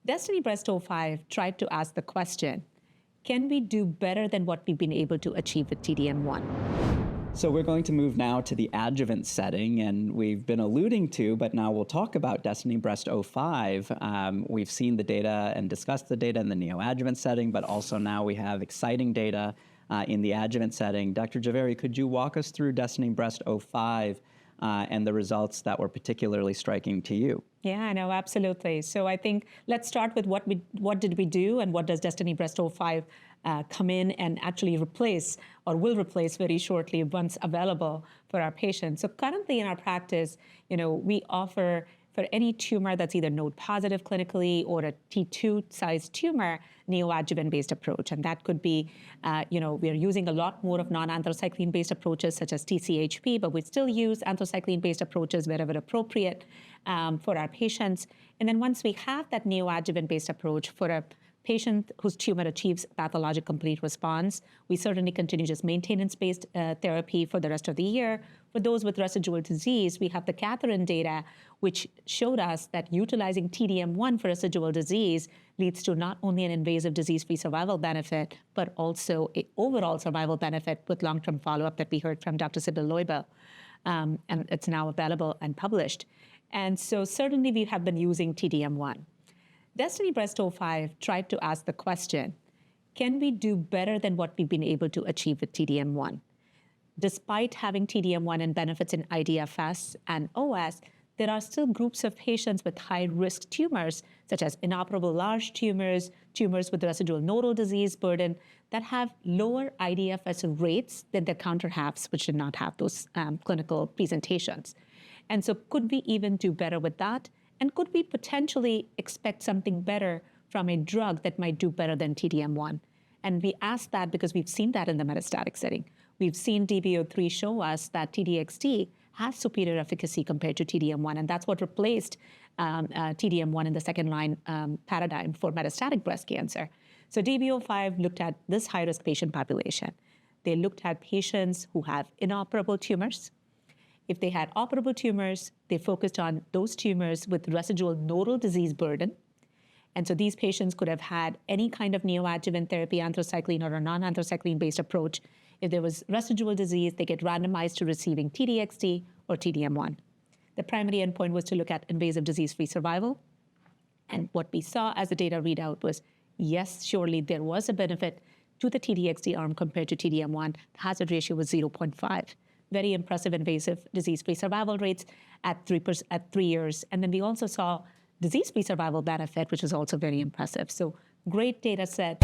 DESTINY-Breast05 tried to ask the question, can we do better than what we've been able to achieve with T-DM1? So we're going to move now to the adjuvant setting, and we've been alluding to, but now we'll talk about DESTINY-Breast05. We've seen the data and discussed the data in the neoadjuvant setting, but also now we have exciting data in the adjuvant setting. Dr. Jhaveri, could you walk us through DESTINY-Breast05 and the results that were particularly striking to you? Yeah, no, absolutely. So I think let's start with what did we do and what does DESTINY-Breast05 come in and actually replace or will replace very shortly once available for our patients. So currently in our practice, we offer for any tumor that's either node positive clinically or a T2 size tumor, neoadjuvant-based approach. And that could be, we're using a lot more of non-anthracycline-based approaches such as TCHP, but we still use anthracycline-based approaches wherever appropriate for our patients. And then once we have that neoadjuvant-based approach for a patient whose tumor achieves pathologic complete response, we certainly continue just maintenance-based therapy for the rest of the year. For those with residual disease, we have the Catherine data, which showed us that utilizing T-DM1 for residual disease leads to not only an invasive disease-free survival benefit, but also an overall survival benefit with long-term follow-up that we heard from Dr. Sybil Loibel. And it's now available and published. And so certainly we have been using T-DM1. DESTINY-Breast05 tried to ask the question, can we do better than what we've been able to achieve with T-DM1? Despite having T-DM1 and benefits in IDFS and OS, there are still groups of patients with high-risk tumors, such as inoperable large tumors, tumors with residual nodal disease burden, that have lower IDFS rates than their counterhalves, which did not have those clinical presentations. And so could we even do better with that? And could we potentially expect something better from a drug that might do better than T-DM1? And we asked that because we've seen that in the metastatic setting. We've seen DB03 show us that T-DXd has superior efficacy compared to T-DM1, and that's what replaced T-DM1 in the second-line paradigm for metastatic breast cancer. So DB05 looked at this high-risk patient population. They looked at patients who have inoperable tumors. If they had operable tumors, they focused on those tumors with residual nodal disease burden. And so these patients could have had any kind of neoadjuvant therapy, anthracycline or a non-anthracycline-based approach. If there was residual disease, they get randomized to receiving T-DXd or T-DM1. The primary endpoint was to look at invasive disease-free survival. And what we saw as the data readout was, yes, surely there was a benefit to the T-DXd arm compared to T-DM1. The hazard ratio was 0.5. Very impressive invasive disease-free survival rates at 3 years. And then we also saw disease-free survival benefit, which was also very impressive. So great data set.